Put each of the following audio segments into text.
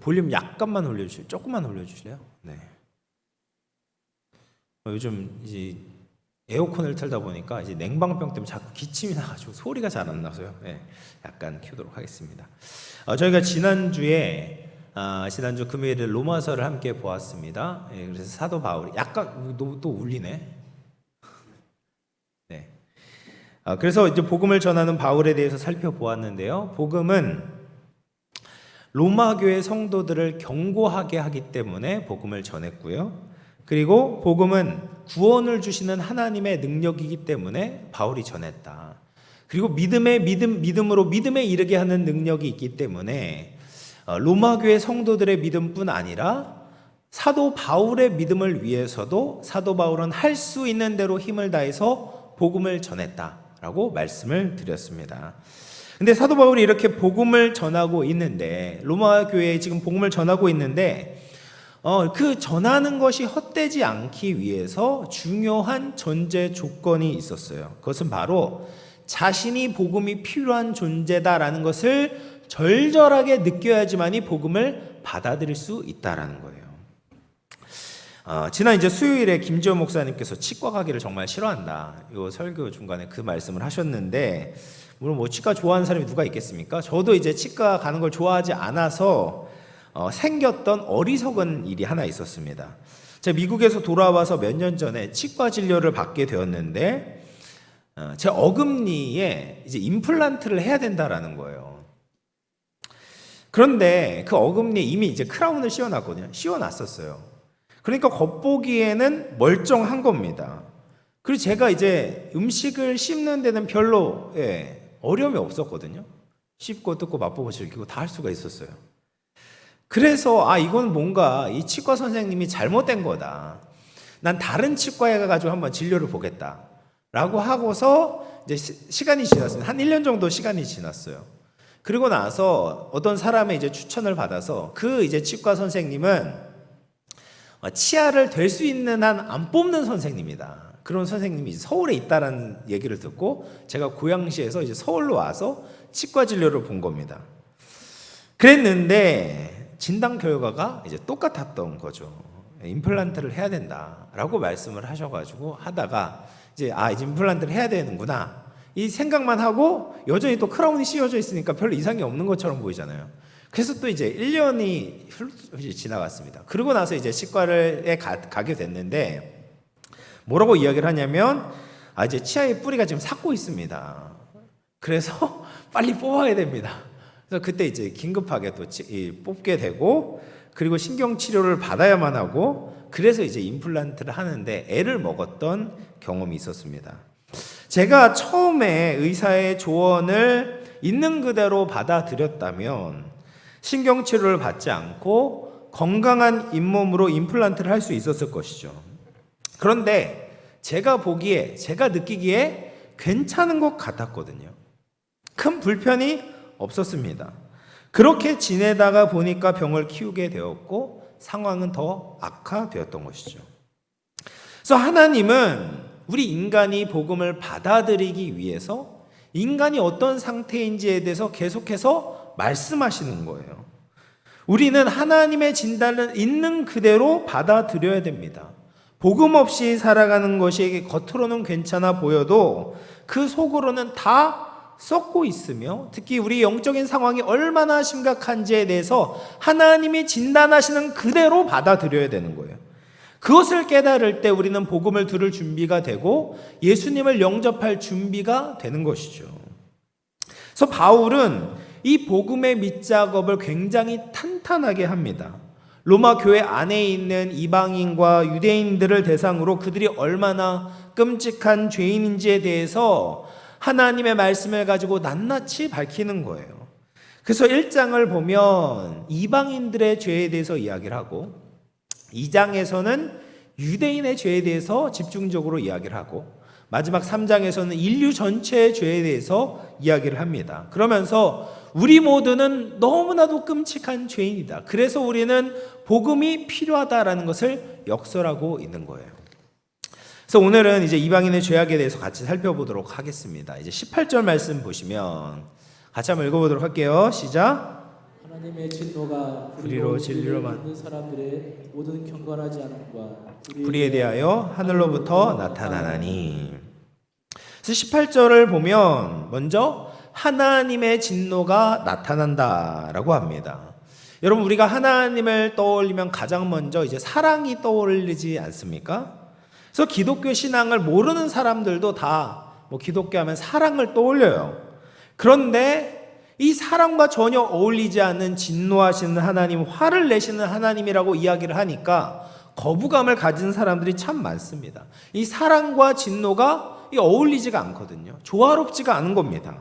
볼륨 약간만 올려주세요. 조금만 올려주실래요? 네. 요즘 이제 에어컨을 틀다 보니까 이제 냉방병 때문에 자꾸 기침이 나가지고 소리가 잘 안 나서요. 네, 약간 키우도록 하겠습니다. 저희가 지난주 금요일에 로마서를 함께 보았습니다. 네, 그래서 사도 바울이 약간 또 울리네. 네. 그래서 이제 복음을 전하는 바울에 대해서 살펴보았는데요. 복음은 로마 교회 성도들을 경고하게 하기 때문에 복음을 전했고요. 그리고 복음은 구원을 주시는 하나님의 능력이기 때문에 바울이 전했다. 그리고 믿음으로 믿음에 이르게 하는 능력이 있기 때문에 로마 교회 성도들의 믿음뿐 아니라 사도 바울의 믿음을 위해서도 사도 바울은 할 수 있는 대로 힘을 다해서 복음을 전했다라고 말씀을 드렸습니다. 근데 사도 바울이 이렇게 복음을 전하고 있는데, 로마 교회에 지금 복음을 전하고 있는데 그 전하는 것이 헛되지 않기 위해서 중요한 전제 조건이 있었어요. 그것은 바로 자신이 복음이 필요한 존재다라는 것을 절절하게 느껴야지만이 복음을 받아들일 수 있다라는 거예요. 지난 이제 수요일에 김지원 목사님께서 치과 가기를 정말 싫어한다, 이 설교 중간에 그 말씀을 하셨는데, 물론 뭐 치과 좋아하는 사람이 누가 있겠습니까? 저도 이제 치과 가는 걸 좋아하지 않아서 생겼던 어리석은 일이 하나 있었습니다. 제가 미국에서 돌아와서 몇 년 전에 치과 진료를 받게 되었는데, 제 어금니에 이제 임플란트를 해야 된다라는 거예요. 그런데 그 어금니에 이미 이제 크라운을 씌워놨거든요. 씌워놨었어요. 그러니까 겉보기에는 멀쩡한 겁니다. 그리고 제가 이제 음식을 씹는 데는 별로 어려움이 없었거든요. 씹고 뜯고 맛보고 즐기고 다 할 수가 있었어요. 그래서 이건 뭔가 이 치과 선생님이 잘못된 거다, 난 다른 치과에 가가지고 한번 진료를 보겠다 라고 하고서 이제 시간이 지났습니다. 한 1년 정도 시간이 지났어요. 그리고 나서 어떤 사람의 이제 추천을 받아서 그 이제 치과 선생님은 치아를 될 수 있는 한 안 뽑는 선생님이다, 그런 선생님이 서울에 있다라는 얘기를 듣고 제가 고양시에서 이제 서울로 와서 치과 진료를 본 겁니다. 그랬는데 진단 결과가 이제 똑같았던 거죠. 임플란트를 해야 된다라고 말씀을 하셔가지고 하다가 이제 임플란트를 해야 되는구나 이 생각만 하고, 여전히 또 크라운이 씌워져 있으니까 별로 이상이 없는 것처럼 보이잖아요. 그래서 또 이제 1년이 지나갔습니다. 그러고 나서 이제 치과를 가게 됐는데, 뭐라고 이야기를 하냐면 이제 치아의 뿌리가 지금 삭고 있습니다. 그래서 빨리 뽑아야 됩니다. 그래서 그때 이제 긴급하게 또 뽑게 되고, 그리고 신경 치료를 받아야만 하고, 그래서 이제 임플란트를 하는데 애를 먹었던 경험이 있었습니다. 제가 처음에 의사의 조언을 있는 그대로 받아들였다면 신경 치료를 받지 않고 건강한 잇몸으로 임플란트를 할 수 있었을 것이죠. 그런데 제가 느끼기에 괜찮은 것 같았거든요. 큰 불편이 없었습니다. 그렇게 지내다가 보니까 병을 키우게 되었고 상황은 더 악화되었던 것이죠. 그래서 하나님은 우리 인간이 복음을 받아들이기 위해서 인간이 어떤 상태인지에 대해서 계속해서 말씀하시는 거예요. 우리는 하나님의 진단을 있는 그대로 받아들여야 됩니다. 복음 없이 살아가는 것이 겉으로는 괜찮아 보여도 그 속으로는 다 썩고 있으며, 특히 우리 영적인 상황이 얼마나 심각한지에 대해서 하나님이 진단하시는 그대로 받아들여야 되는 거예요. 그것을 깨달을 때 우리는 복음을 들을 준비가 되고 예수님을 영접할 준비가 되는 것이죠. 그래서 바울은 이 복음의 밑작업을 굉장히 탄탄하게 합니다. 로마 교회 안에 있는 이방인과 유대인들을 대상으로 그들이 얼마나 끔찍한 죄인인지에 대해서 하나님의 말씀을 가지고 낱낱이 밝히는 거예요. 그래서 1장을 보면 이방인들의 죄에 대해서 이야기를 하고, 2장에서는 유대인의 죄에 대해서 집중적으로 이야기를 하고, 마지막 3장에서는 인류 전체의 죄에 대해서 이야기를 합니다. 그러면서 우리 모두는 너무나도 끔찍한 죄인이다, 그래서 우리는 복음이 필요하다라는 것을 역설하고 있는 거예요. 그래서 오늘은 이제 이방인의 죄악에 대해서 같이 살펴보도록 하겠습니다. 이제 18절 말씀 보시면 같이 한번 읽어보도록 할게요. 시작. 하나님의 진노가 불의로 진리로 만든 사람들의 모든 경건하지 않음과 불의에 대하여 하늘로부터 나타나나니. 그래서 18절을 보면 먼저 하나님의 진노가 나타난다라고 합니다. 여러분, 우리가 하나님을 떠올리면 가장 먼저 이제 사랑이 떠올리지 않습니까? 그래서 기독교 신앙을 모르는 사람들도 다 뭐 기독교 하면 사랑을 떠올려요. 그런데 이 사랑과 전혀 어울리지 않는 진노하시는 하나님, 화를 내시는 하나님이라고 이야기를 하니까 거부감을 가진 사람들이 참 많습니다. 이 사랑과 진노가 어울리지가 않거든요. 조화롭지가 않은 겁니다.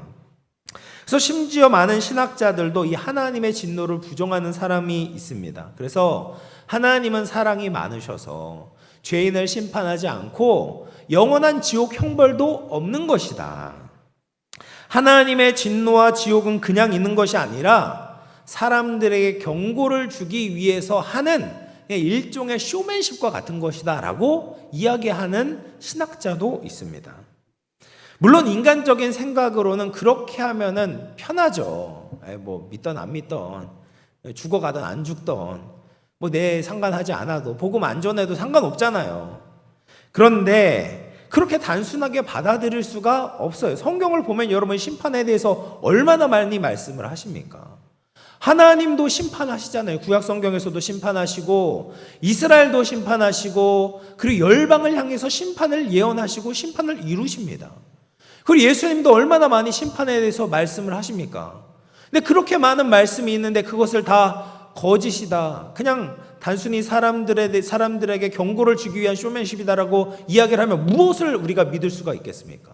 그래서 심지어 많은 신학자들도 이 하나님의 진노를 부정하는 사람이 있습니다. 그래서 하나님은 사랑이 많으셔서 죄인을 심판하지 않고 영원한 지옥 형벌도 없는 것이다. 하나님의 진노와 지옥은 그냥 있는 것이 아니라 사람들에게 경고를 주기 위해서 하는 일종의 쇼맨십과 같은 것이다 라고 이야기하는 신학자도 있습니다. 물론 인간적인 생각으로는 그렇게 하면은 편하죠. 뭐 믿던 안 믿던, 죽어가든 안 죽던, 뭐 내 상관하지 않아도, 복음 안 전해도 상관없잖아요. 그런데 그렇게 단순하게 받아들일 수가 없어요. 성경을 보면 여러분 심판에 대해서 얼마나 많이 말씀을 하십니까? 하나님도 심판하시잖아요. 구약 성경에서도 심판하시고 이스라엘도 심판하시고 그리고 열방을 향해서 심판을 예언하시고 심판을 이루십니다. 그리고 예수님도 얼마나 많이 심판에 대해서 말씀을 하십니까? 근데 그렇게 많은 말씀이 있는데 그것을 다 거짓이다, 그냥 단순히 사람들에게 경고를 주기 위한 쇼맨십이다라고 이야기를 하면 무엇을 우리가 믿을 수가 있겠습니까?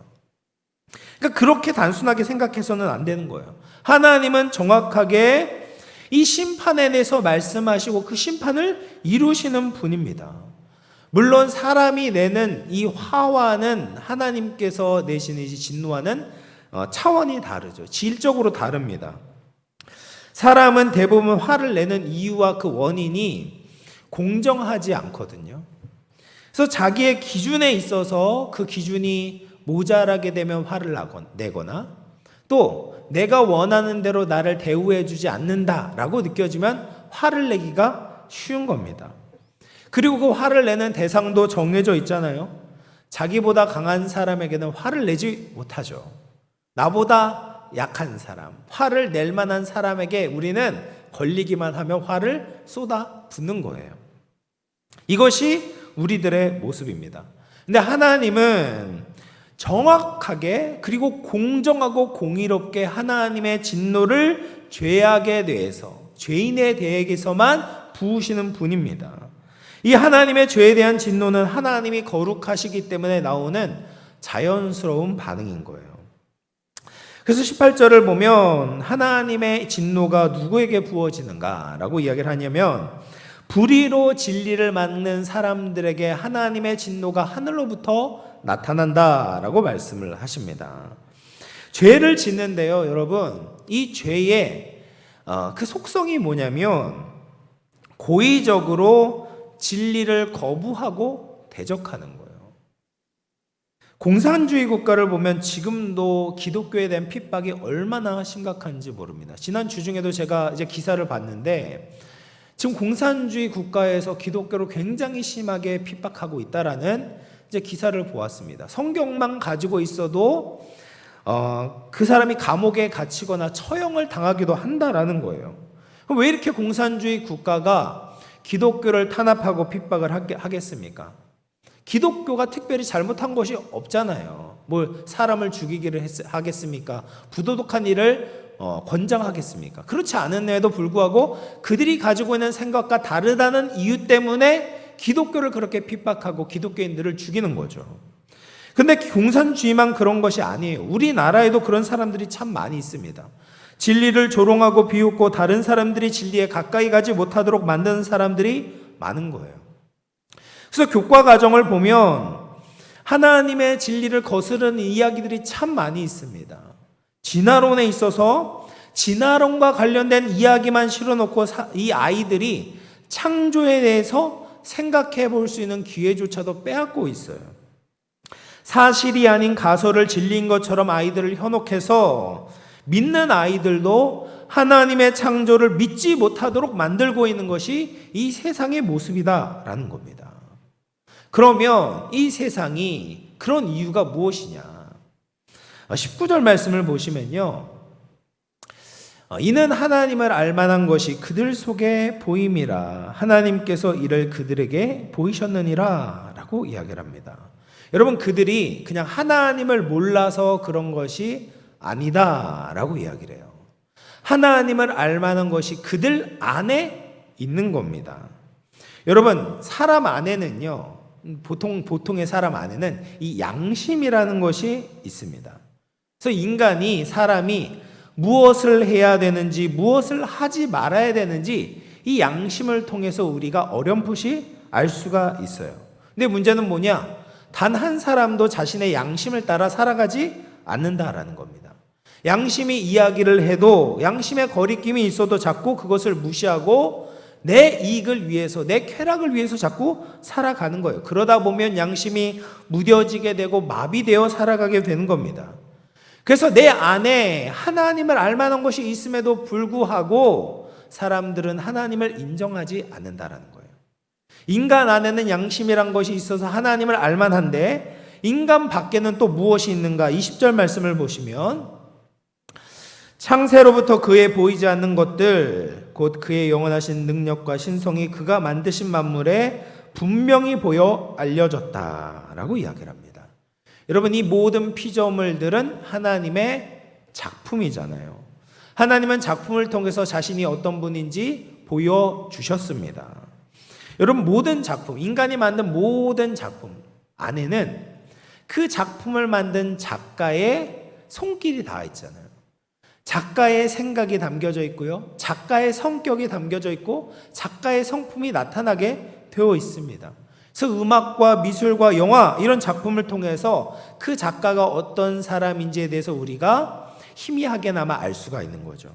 그러니까 그렇게 단순하게 생각해서는 안 되는 거예요. 하나님은 정확하게 이 심판에 대해서 말씀하시고 그 심판을 이루시는 분입니다. 물론 사람이 내는 이 화와는 하나님께서 내시는 이 진노와는 차원이 다르죠. 질적으로 다릅니다. 사람은 대부분 화를 내는 이유와 그 원인이 공정하지 않거든요. 그래서 자기의 기준에 있어서 그 기준이 모자라게 되면 화를 내거나 또 내가 원하는 대로 나를 대우해 주지 않는다라고 느껴지면 화를 내기가 쉬운 겁니다. 그리고 그 화를 내는 대상도 정해져 있잖아요. 자기보다 강한 사람에게는 화를 내지 못하죠. 나보다 약한 사람, 화를 낼 만한 사람에게 우리는 걸리기만 하면 화를 쏟아 붓는 거예요. 이것이 우리들의 모습입니다. 근데 하나님은 정확하게 그리고 공정하고 공의롭게 하나님의 진노를 죄악에 대해서, 죄인에 대해서만 부으시는 분입니다. 이 하나님의 죄에 대한 진노는 하나님이 거룩하시기 때문에 나오는 자연스러운 반응인 거예요. 그래서 18절을 보면 하나님의 진노가 누구에게 부어지는가라고 이야기를 하냐면 불의로 진리를 막는 사람들에게 하나님의 진노가 하늘로부터 나타난다라고 말씀을 하십니다. 죄를 짓는데요, 여러분, 이 죄의 그 속성이 뭐냐면 고의적으로 진리를 거부하고 대적하는 거예요. 공산주의 국가를 보면 지금도 기독교에 대한 핍박이 얼마나 심각한지 모릅니다. 지난 주 중에도 제가 이제 기사를 봤는데 지금 공산주의 국가에서 기독교를 굉장히 심하게 핍박하고 있다라는 이제 기사를 보았습니다. 성경만 가지고 있어도 그 사람이 감옥에 갇히거나 처형을 당하기도 한다라는 거예요. 그럼 왜 이렇게 공산주의 국가가 기독교를 탄압하고 핍박을 하겠습니까? 기독교가 특별히 잘못한 것이 없잖아요. 뭘 사람을 죽이기를 하겠습니까? 부도덕한 일을 권장하겠습니까? 그렇지 않은데도 불구하고 그들이 가지고 있는 생각과 다르다는 이유 때문에 기독교를 그렇게 핍박하고 기독교인들을 죽이는 거죠. 근데 공산주의만 그런 것이 아니에요. 우리나라에도 그런 사람들이 참 많이 있습니다. 진리를 조롱하고 비웃고 다른 사람들이 진리에 가까이 가지 못하도록 만드는 사람들이 많은 거예요. 그래서 교과 과정을 보면 하나님의 진리를 거스르는 이야기들이 참 많이 있습니다. 진화론에 있어서 진화론과 관련된 이야기만 실어놓고 이 아이들이 창조에 대해서 생각해 볼 수 있는 기회조차도 빼앗고 있어요. 사실이 아닌 가설을 진리인 것처럼 아이들을 현혹해서 믿는 아이들도 하나님의 창조를 믿지 못하도록 만들고 있는 것이 이 세상의 모습이다라는 겁니다. 그러면 이 세상이 그런 이유가 무엇이냐? 19절 말씀을 보시면요. 이는 하나님을 알만한 것이 그들 속에 보임이라 하나님께서 이를 그들에게 보이셨느니라 라고 이야기를 합니다. 여러분, 그들이 그냥 하나님을 몰라서 그런 것이 아니다 라고 이야기를 해요. 하나님을 알만한 것이 그들 안에 있는 겁니다. 여러분, 사람 안에는요, 보통의 사람 안에는 이 양심이라는 것이 있습니다. 그래서 사람이 무엇을 해야 되는지, 무엇을 하지 말아야 되는지 이 양심을 통해서 우리가 어렴풋이 알 수가 있어요. 근데 문제는 뭐냐? 단 한 사람도 자신의 양심을 따라 살아가지 않는다라는 겁니다. 양심이 이야기를 해도, 양심의 거리낌이 있어도 자꾸 그것을 무시하고 내 이익을 위해서, 내 쾌락을 위해서 자꾸 살아가는 거예요. 그러다 보면 양심이 무뎌지게 되고 마비되어 살아가게 되는 겁니다. 그래서 내 안에 하나님을 알만한 것이 있음에도 불구하고 사람들은 하나님을 인정하지 않는다라는 거예요. 인간 안에는 양심이란 것이 있어서 하나님을 알만한데 인간 밖에는 또 무엇이 있는가? 20절 말씀을 보시면 창세로부터 그의 보이지 않는 것들 곧 그의 영원하신 능력과 신성이 그가 만드신 만물에 분명히 보여 알려졌다라고 이야기를 합니다. 여러분, 이 모든 피조물들은 하나님의 작품이잖아요. 하나님은 작품을 통해서 자신이 어떤 분인지 보여주셨습니다. 여러분, 모든 작품, 인간이 만든 모든 작품 안에는 그 작품을 만든 작가의 손길이 다 있잖아요. 작가의 생각이 담겨져 있고요. 작가의 성격이 담겨져 있고 작가의 성품이 나타나게 되어 있습니다. 그래서 음악과 미술과 영화 이런 작품을 통해서 그 작가가 어떤 사람인지에 대해서 우리가 희미하게나마 알 수가 있는 거죠.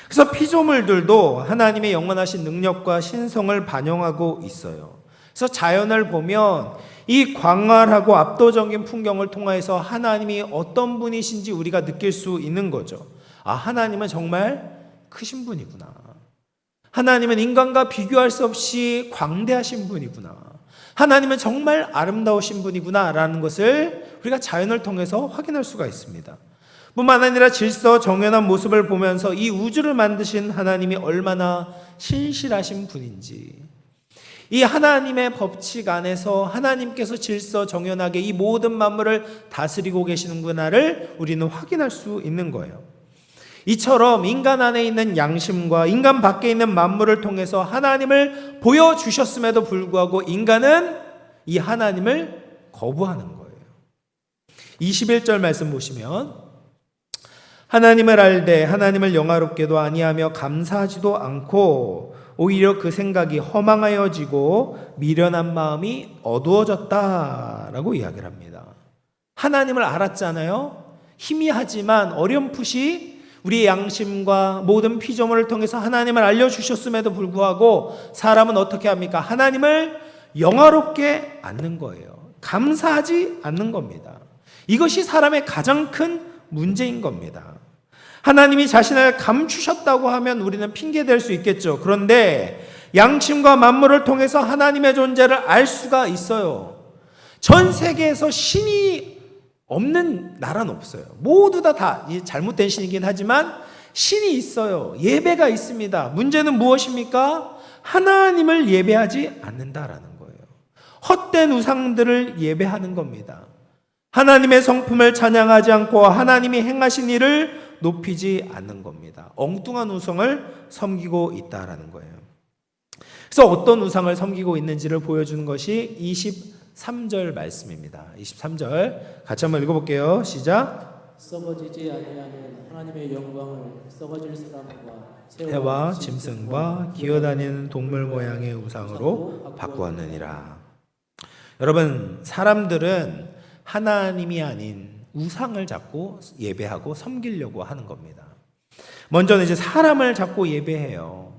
그래서 피조물들도 하나님의 영원하신 능력과 신성을 반영하고 있어요. 그래서 자연을 보면 이 광활하고 압도적인 풍경을 통해서 하나님이 어떤 분이신지 우리가 느낄 수 있는 거죠. 아, 하나님은 정말 크신 분이구나. 하나님은 인간과 비교할 수 없이 광대하신 분이구나. 하나님은 정말 아름다우신 분이구나 라는 것을 우리가 자연을 통해서 확인할 수가 있습니다. 뿐만 아니라 질서 정연한 모습을 보면서 이 우주를 만드신 하나님이 얼마나 신실하신 분인지, 이 하나님의 법칙 안에서 하나님께서 질서 정연하게 이 모든 만물을 다스리고 계시는구나를 우리는 확인할 수 있는 거예요. 이처럼 인간 안에 있는 양심과 인간 밖에 있는 만물을 통해서 하나님을 보여주셨음에도 불구하고 인간은 이 하나님을 거부하는 거예요. 21절 말씀 보시면 하나님을 알되 하나님을 영화롭게도 아니하며 감사하지도 않고 오히려 그 생각이 허망하여지고 미련한 마음이 어두워졌다라고 이야기를 합니다. 하나님을 알았잖아요. 희미하지만 어렴풋이 우리의 양심과 모든 피조물을 통해서 하나님을 알려주셨음에도 불구하고 사람은 어떻게 합니까? 하나님을 영화롭게 않는 거예요. 감사하지 않는 겁니다. 이것이 사람의 가장 큰 문제인 겁니다. 하나님이 자신을 감추셨다고 하면 우리는 핑계댈 수 있겠죠. 그런데 양심과 만물을 통해서 하나님의 존재를 알 수가 있어요. 전 세계에서 신이 없는 나라는 없어요. 모두 다 잘못된 신이긴 하지만 신이 있어요. 예배가 있습니다. 문제는 무엇입니까? 하나님을 예배하지 않는다라는 거예요. 헛된 우상들을 예배하는 겁니다. 하나님의 성품을 찬양하지 않고 하나님이 행하신 일을 높이지 않는 겁니다. 엉뚱한 우상을 섬기고 있다라는 거예요. 그래서 어떤 우상을 섬기고 있는지를 보여주는 것이 23절 말씀입니다. 23절 같이 한번 읽어볼게요. 시작. 썩어지지 아니하는 하나님의 영광을 썩어질 사람과 새와 짐승과 기어다니는 동물 모양의 우상으로 바꾸었느니라. 여러분, 사람들은 하나님이 아닌 우상을 자꾸 예배하고 섬기려고 하는 겁니다. 먼저는 이제 사람을 자꾸 예배해요.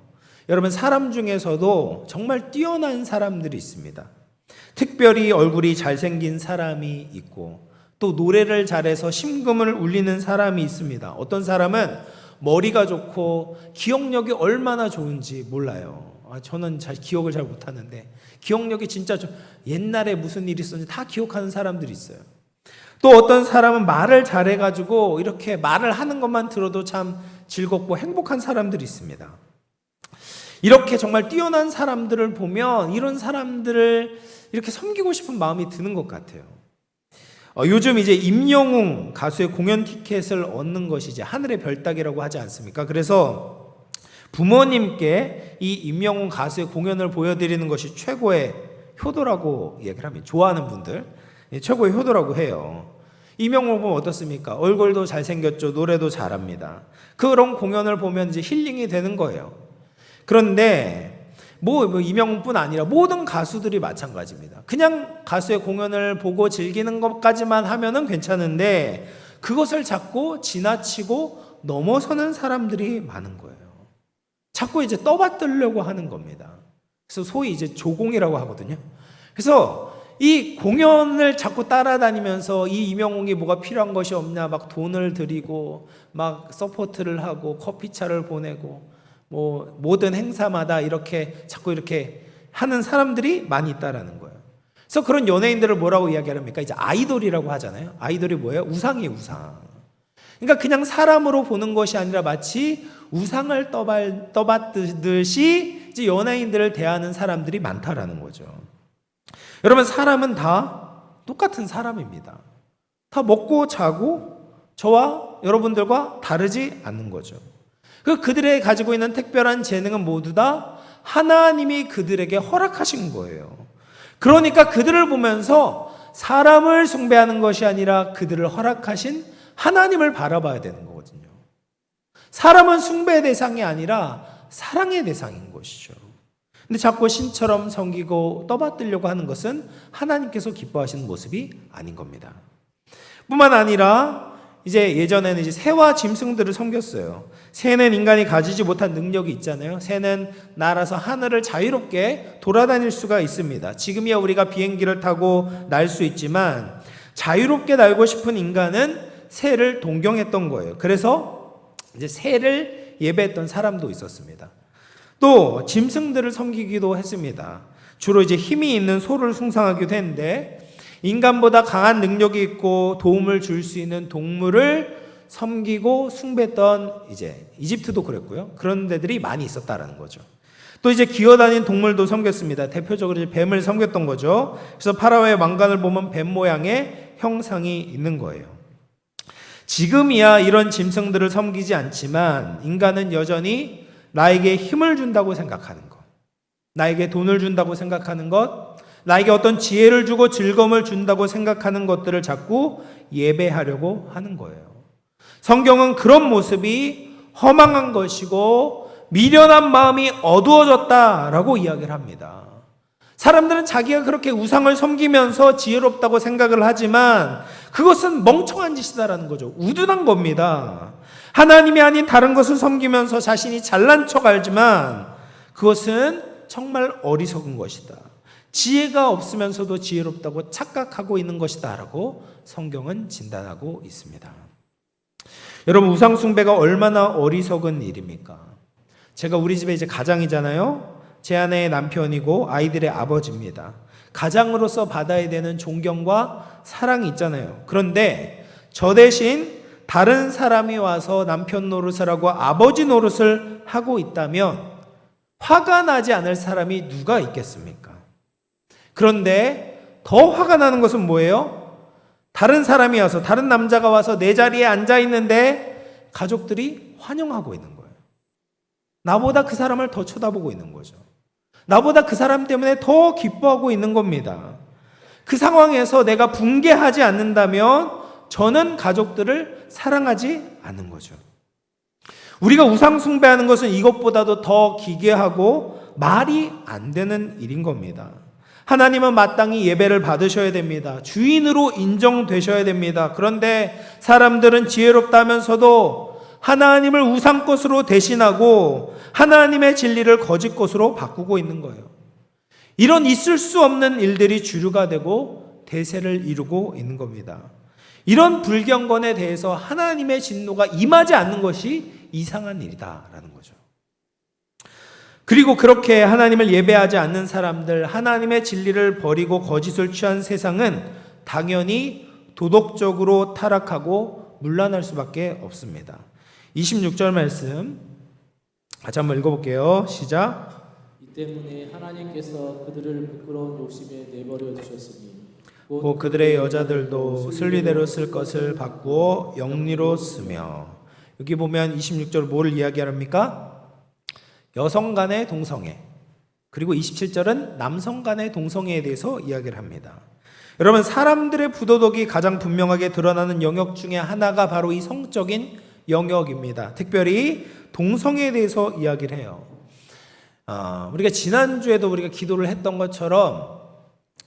여러분, 사람 중에서도 정말 뛰어난 사람들이 있습니다. 특별히 얼굴이 잘생긴 사람이 있고 또 노래를 잘해서 심금을 울리는 사람이 있습니다. 어떤 사람은 머리가 좋고 기억력이 얼마나 좋은지 몰라요. 저는 기억을 잘 못하는데 기억력이 진짜 옛날에 무슨 일이 있었는지 다 기억하는 사람들이 있어요. 또 어떤 사람은 말을 잘해가지고 이렇게 말을 하는 것만 들어도 참 즐겁고 행복한 사람들이 있습니다. 이렇게 정말 뛰어난 사람들을 보면 이런 사람들을 이렇게 섬기고 싶은 마음이 드는 것 같아요. 요즘 이제 임영웅 가수의 공연 티켓을 얻는 것이 이제 하늘의 별 따기라고 하지 않습니까? 그래서 부모님께 이 임영웅 가수의 공연을 보여드리는 것이 최고의 효도라고 얘기를 합니다. 좋아하는 분들 최고의 효도라고 해요. 임영웅 보면 어떻습니까? 얼굴도 잘생겼죠. 노래도 잘합니다. 그런 공연을 보면 이제 힐링이 되는 거예요. 그런데 임영웅뿐 아니라 모든 가수들이 마찬가지입니다. 그냥 가수의 공연을 보고 즐기는 것까지만 하면은 괜찮은데 그것을 자꾸 지나치고 넘어서는 사람들이 많은 거예요. 자꾸 이제 떠받들려고 하는 겁니다. 그래서 소위 이제 조공이라고 하거든요. 그래서 이 공연을 자꾸 따라다니면서 이 임영웅이 뭐가 필요한 것이 없냐 막 돈을 들이고 막 서포트를 하고 커피차를 보내고 모든 행사마다 이렇게 자꾸 이렇게 하는 사람들이 많이 있다라는 거예요. 그래서 그런 연예인들을 뭐라고 이야기합니까? 이제 아이돌이라고 하잖아요. 아이돌이 뭐예요? 우상이에요, 우상. 그러니까 그냥 사람으로 보는 것이 아니라 마치 우상을 떠받듯이 이제 연예인들을 대하는 사람들이 많다라는 거죠. 여러분, 사람은 다 똑같은 사람입니다. 다 먹고 자고 저와 여러분들과 다르지 않는 거죠. 그들의 가지고 있는 특별한 재능은 모두 다 하나님이 그들에게 허락하신 거예요. 그러니까 그들을 보면서 사람을 숭배하는 것이 아니라 그들을 허락하신 하나님을 바라봐야 되는 거거든요. 사람은 숭배의 대상이 아니라 사랑의 대상인 것이죠. 근데 자꾸 신처럼 섬기고 떠받들려고 하는 것은 하나님께서 기뻐하시는 모습이 아닌 겁니다. 뿐만 아니라 이제 예전에는 이제 새와 짐승들을 섬겼어요. 새는 인간이 가지지 못한 능력이 있잖아요. 새는 날아서 하늘을 자유롭게 돌아다닐 수가 있습니다. 지금이야 우리가 비행기를 타고 날 수 있지만 자유롭게 날고 싶은 인간은 새를 동경했던 거예요. 그래서 이제 새를 예배했던 사람도 있었습니다. 또 짐승들을 섬기기도 했습니다. 주로 이제 힘이 있는 소를 숭상하기도 했는데 인간보다 강한 능력이 있고 도움을 줄 수 있는 동물을 섬기고 숭배했던 이제 이집트도 그랬고요. 그런 데들이 많이 있었다라는 거죠. 또 이제 기어다니는 동물도 섬겼습니다. 대표적으로 이제 뱀을 섬겼던 거죠. 그래서 파라오의 왕관을 보면 뱀 모양의 형상이 있는 거예요. 지금이야 이런 짐승들을 섬기지 않지만 인간은 여전히 나에게 힘을 준다고 생각하는 것, 나에게 돈을 준다고 생각하는 것, 나에게 어떤 지혜를 주고 즐거움을 준다고 생각하는 것들을 자꾸 예배하려고 하는 거예요. 성경은 그런 모습이 허망한 것이고 미련한 마음이 어두워졌다라고 이야기를 합니다. 사람들은 자기가 그렇게 우상을 섬기면서 지혜롭다고 생각을 하지만 그것은 멍청한 짓이다라는 거죠. 우둔한 겁니다. 하나님이 아닌 다른 것을 섬기면서 자신이 잘난 척 알지만 그것은 정말 어리석은 것이다. 지혜가 없으면서도 지혜롭다고 착각하고 있는 것이다 라고 성경은 진단하고 있습니다. 여러분, 우상 숭배가 얼마나 어리석은 일입니까? 제가 우리 집에 이제 가장이잖아요. 제 아내의 남편이고 아이들의 아버지입니다. 가장으로서 받아야 되는 존경과 사랑이 있잖아요. 그런데 저 대신 다른 사람이 와서 남편 노릇을 하고 아버지 노릇을 하고 있다면 화가 나지 않을 사람이 누가 있겠습니까? 그런데 더 화가 나는 것은 뭐예요? 다른 사람이 와서, 다른 남자가 와서 내 자리에 앉아 있는데 가족들이 환영하고 있는 거예요. 나보다 그 사람을 더 쳐다보고 있는 거죠. 나보다 그 사람 때문에 더 기뻐하고 있는 겁니다. 그 상황에서 내가 붕괴하지 않는다면 저는 가족들을 사랑하지 않는 거죠. 우리가 우상 숭배하는 것은 이것보다도 더 기괴하고 말이 안 되는 일인 겁니다. 하나님은 마땅히 예배를 받으셔야 됩니다. 주인으로 인정되셔야 됩니다. 그런데 사람들은 지혜롭다면서도 하나님을 우상 것으로 대신하고 하나님의 진리를 거짓 것으로 바꾸고 있는 거예요. 이런 있을 수 없는 일들이 주류가 되고 대세를 이루고 있는 겁니다. 이런 불경건에 대해서 하나님의 진노가 임하지 않는 것이 이상한 일이다라는 거죠. 그리고 그렇게 하나님을 예배하지 않는 사람들, 하나님의 진리를 버리고 거짓을 취한 세상은 당연히 도덕적으로 타락하고 문란할 수밖에 없습니다. 26절 말씀 같이 한번 읽어볼게요. 시작. 이 때문에 하나님께서 그들을 부끄러운 욕심에 내버려 두셨으니 곧 그들의 여자들도 순리대로 쓸 것을 바꾸어 영리로 쓰며. 여기 보면 26절 뭐를 이야기합니까? 여성 간의 동성애, 그리고 27절은 남성 간의 동성애에 대해서 이야기를 합니다. 여러분, 사람들의 부도덕이 가장 분명하게 드러나는 영역 중에 하나가 바로 이 성적인 영역입니다. 특별히 동성애에 대해서 이야기를 해요. 우리가 지난주에도 우리가 기도를 했던 것처럼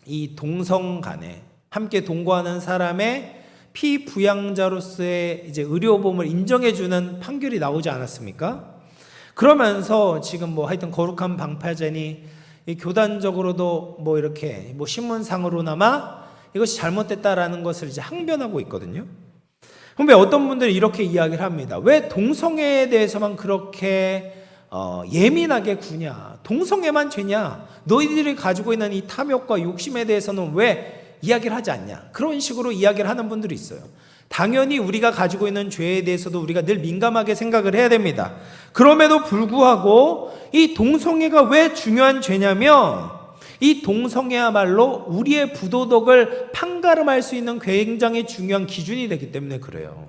이 동성 간에 함께 동거하는 사람의 피부양자로서의 이제 의료보험을 인정해주는 판결이 나오지 않았습니까? 그러면서 지금 뭐 하여튼 거룩한 방파제니 이 교단적으로도 뭐 이렇게 뭐 신문상으로나마 이것이 잘못됐다라는 것을 이제 항변하고 있거든요. 그런데 어떤 분들이 이렇게 이야기를 합니다. 왜 동성애에 대해서만 그렇게 예민하게 구냐? 동성애만 죄냐? 너희들이 가지고 있는 이 탐욕과 욕심에 대해서는 왜 이야기를 하지 않냐? 그런 식으로 이야기를 하는 분들이 있어요. 당연히 우리가 가지고 있는 죄에 대해서도 우리가 늘 민감하게 생각을 해야 됩니다. 그럼에도 불구하고 이 동성애가 왜 중요한 죄냐면 이 동성애야말로 우리의 부도덕을 판가름할 수 있는 굉장히 중요한 기준이 되기 때문에 그래요.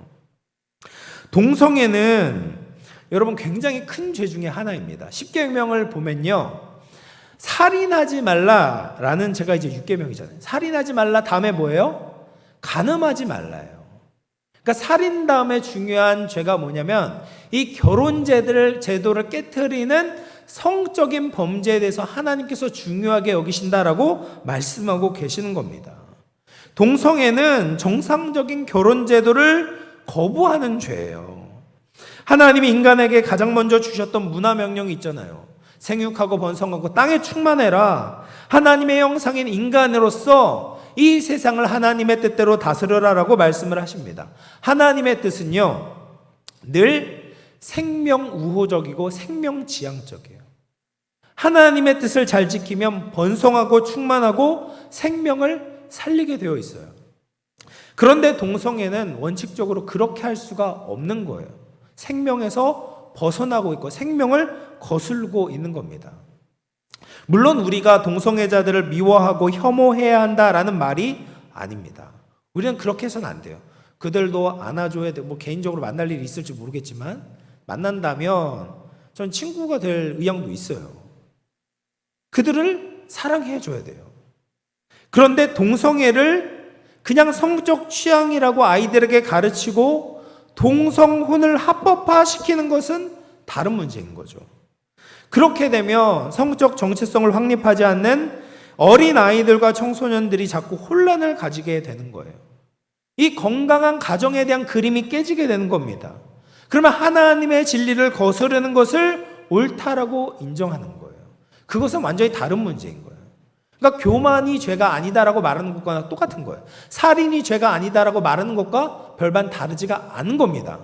동성애는 여러분 굉장히 큰 죄 중에 하나입니다. 10계명을 보면요, 살인하지 말라라는, 제가 이제 6계명이잖아요. 살인하지 말라 다음에 뭐예요? 간음하지 말라예요. 그러니까 살인 다음에 중요한 죄가 뭐냐면 이 결혼 제도를 깨트리는 성적인 범죄에 대해서 하나님께서 중요하게 여기신다라고 말씀하고 계시는 겁니다. 동성애는 정상적인 결혼 제도를 거부하는 죄예요. 하나님이 인간에게 가장 먼저 주셨던 문화 명령이 있잖아요. 생육하고 번성하고 땅에 충만해라. 하나님의 형상인 인간으로서 이 세상을 하나님의 뜻대로 다스려라라고 말씀을 하십니다. 하나님의 뜻은요, 늘 생명우호적이고 생명지향적이에요. 하나님의 뜻을 잘 지키면 번성하고 충만하고 생명을 살리게 되어 있어요. 그런데 동성애는 원칙적으로 그렇게 할 수가 없는 거예요. 생명에서 벗어나고 있고 생명을 거슬고 있는 겁니다. 물론 우리가 동성애자들을 미워하고 혐오해야 한다라는 말이 아닙니다. 우리는 그렇게 해서는 안 돼요. 그들도 안아줘야 되고, 뭐 개인적으로 만날 일이 있을지 모르겠지만 만난다면 전 친구가 될 의향도 있어요. 그들을 사랑해 줘야 돼요. 그런데 동성애를 그냥 성적 취향이라고 아이들에게 가르치고 동성혼을 합법화시키는 것은 다른 문제인 거죠. 그렇게 되면 성적 정체성을 확립하지 않는 어린 아이들과 청소년들이 자꾸 혼란을 가지게 되는 거예요. 이 건강한 가정에 대한 그림이 깨지게 되는 겁니다. 그러면 하나님의 진리를 거스르는 것을 옳다라고 인정하는 거예요. 그것은 완전히 다른 문제인 거예요. 그러니까 교만이 죄가 아니다라고 말하는 것과 똑같은 거예요. 살인이 죄가 아니다라고 말하는 것과 별반 다르지가 않은 겁니다.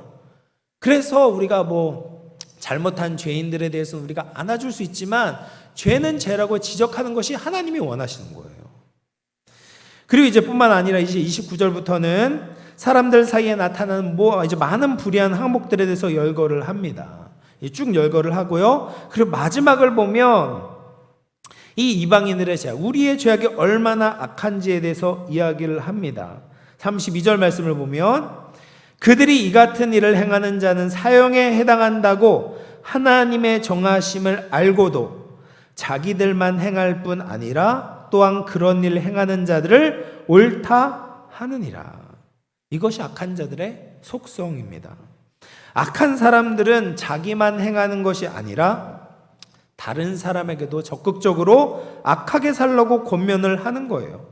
그래서 우리가 뭐 잘못한 죄인들에 대해서는 우리가 안아줄 수 있지만 죄는 죄라고 지적하는 것이 하나님이 원하시는 거예요. 그리고 이제 뿐만 아니라 이제 29절부터는 사람들 사이에 나타나는 이제 많은 불의한 항목들에 대해서 열거를 합니다. 쭉 열거를 하고요. 그리고 마지막을 보면 이 이방인들의 죄, 우리의 죄악이 얼마나 악한지에 대해서 이야기를 합니다. 32절 말씀을 보면 그들이 이 같은 일을 행하는 자는 사형에 해당한다고 하나님의 정하심을 알고도 자기들만 행할 뿐 아니라 또한 그런 일을 행하는 자들을 옳다 하느니라. 이것이 악한 자들의 속성입니다. 악한 사람들은 자기만 행하는 것이 아니라 다른 사람에게도 적극적으로 악하게 살려고 권면을 하는 거예요.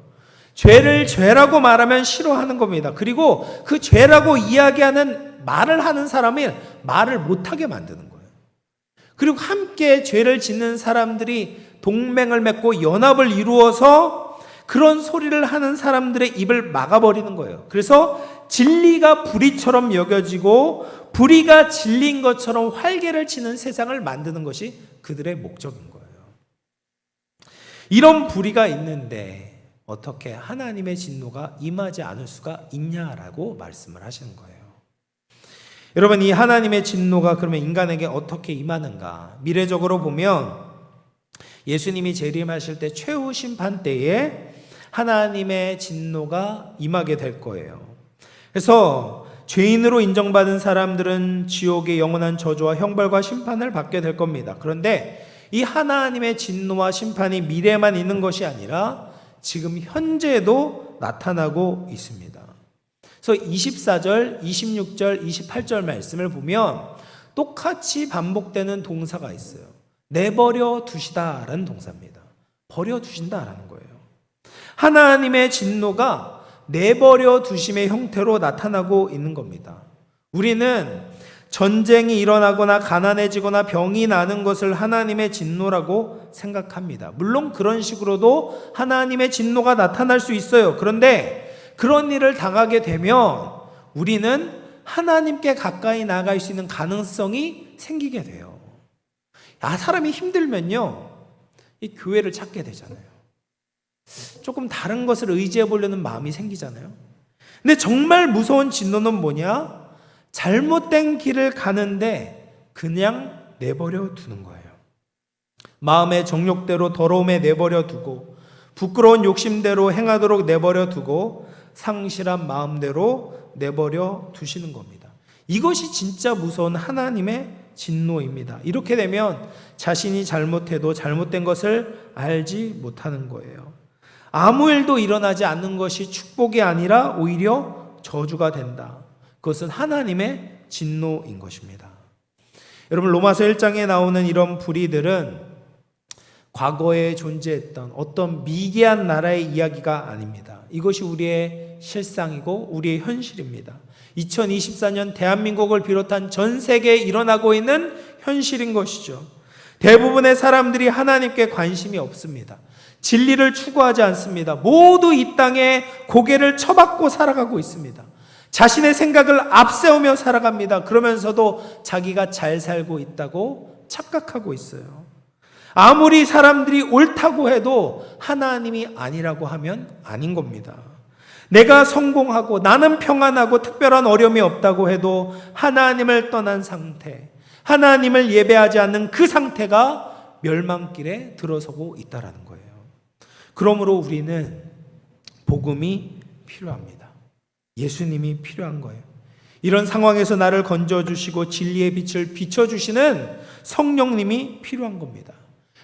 죄를 죄라고 말하면 싫어하는 겁니다. 그리고 그 죄라고 이야기하는 말을 하는 사람이 말을 못하게 만드는 거예요. 그리고 함께 죄를 짓는 사람들이 동맹을 맺고 연합을 이루어서 그런 소리를 하는 사람들의 입을 막아버리는 거예요. 그래서 진리가 불의처럼 여겨지고 불의가 진리인 것처럼 활개를 치는 세상을 만드는 것이 그들의 목적인 거예요. 이런 불의가 있는데 어떻게 하나님의 진노가 임하지 않을 수가 있냐라고 말씀을 하시는 거예요. 여러분, 이 하나님의 진노가 그러면 인간에게 어떻게 임하는가? 미래적으로 보면 예수님이 재림하실 때 최후 심판 때에 하나님의 진노가 임하게 될 거예요. 그래서 죄인으로 인정받은 사람들은 지옥의 영원한 저주와 형벌과 심판을 받게 될 겁니다. 그런데 이 하나님의 진노와 심판이 미래만 있는 것이 아니라 지금 현재도 나타나고 있습니다. 그래서 24절, 26절, 28절 말씀을 보면 똑같이 반복되는 동사가 있어요. 내버려 두시다라는 동사입니다. 버려 두신다라는 거예요. 하나님의 진노가 내버려 두심의 형태로 나타나고 있는 겁니다. 우리는 전쟁이 일어나거나 가난해지거나 병이 나는 것을 하나님의 진노라고 생각합니다. 물론 그런 식으로도 하나님의 진노가 나타날 수 있어요. 그런데 그런 일을 당하게 되면 우리는 하나님께 가까이 나아갈 수 있는 가능성이 생기게 돼요. 사람이 힘들면요, 이 교회를 찾게 되잖아요. 조금 다른 것을 의지해 보려는 마음이 생기잖아요. 근데 정말 무서운 진노는 뭐냐? 잘못된 길을 가는데 그냥 내버려 두는 거예요. 마음의 정욕대로 더러움에 내버려 두고 부끄러운 욕심대로 행하도록 내버려 두고 상실한 마음대로 내버려 두시는 겁니다. 이것이 진짜 무서운 하나님의 진노입니다. 이렇게 되면 자신이 잘못해도 잘못된 것을 알지 못하는 거예요. 아무 일도 일어나지 않는 것이 축복이 아니라 오히려 저주가 된다. 그것은 하나님의 진노인 것입니다. 여러분, 로마서 1장에 나오는 이런 불의들은 과거에 존재했던 어떤 미개한 나라의 이야기가 아닙니다. 이것이 우리의 실상이고 우리의 현실입니다. 2024년 대한민국을 비롯한 전 세계에 일어나고 있는 현실인 것이죠. 대부분의 사람들이 하나님께 관심이 없습니다. 진리를 추구하지 않습니다. 모두 이 땅에 고개를 쳐박고 살아가고 있습니다. 자신의 생각을 앞세우며 살아갑니다. 그러면서도 자기가 잘 살고 있다고 착각하고 있어요. 아무리 사람들이 옳다고 해도 하나님이 아니라고 하면 아닌 겁니다. 내가 성공하고 나는 평안하고 특별한 어려움이 없다고 해도 하나님을 떠난 상태, 하나님을 예배하지 않는 그 상태가 멸망길에 들어서고 있다는 거예요. 그러므로 우리는 복음이 필요합니다. 예수님이 필요한 거예요. 이런 상황에서 나를 건져주시고 진리의 빛을 비춰주시는 성령님이 필요한 겁니다.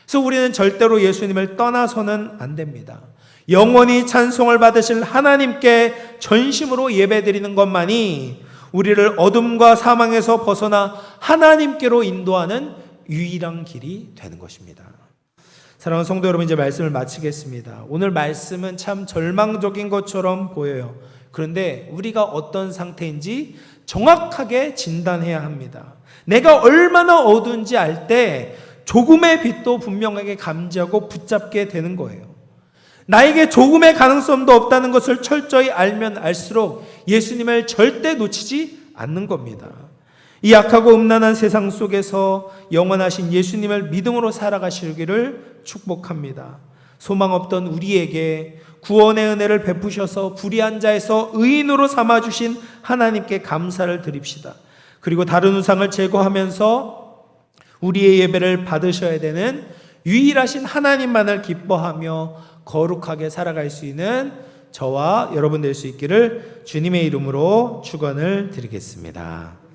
그래서 우리는 절대로 예수님을 떠나서는 안 됩니다. 영원히 찬송을 받으실 하나님께 전심으로 예배드리는 것만이 우리를 어둠과 사망에서 벗어나 하나님께로 인도하는 유일한 길이 되는 것입니다. 사랑하는 성도 여러분, 이제 말씀을 마치겠습니다. 오늘 말씀은 참 절망적인 것처럼 보여요. 그런데 우리가 어떤 상태인지 정확하게 진단해야 합니다. 내가 얼마나 어두운지 알 때 조금의 빛도 분명하게 감지하고 붙잡게 되는 거예요. 나에게 조금의 가능성도 없다는 것을 철저히 알면 알수록 예수님을 절대 놓치지 않는 겁니다. 이 악하고 음란한 세상 속에서 영원하신 예수님을 믿음으로 살아가시기를 축복합니다. 소망 없던 우리에게 구원의 은혜를 베푸셔서 불의한 자에서 의인으로 삼아주신 하나님께 감사를 드립시다. 그리고 다른 우상을 제거하면서 우리의 예배를 받으셔야 되는 유일하신 하나님만을 기뻐하며 거룩하게 살아갈 수 있는 저와 여러분 될 수 있기를 주님의 이름으로 축원을 드리겠습니다.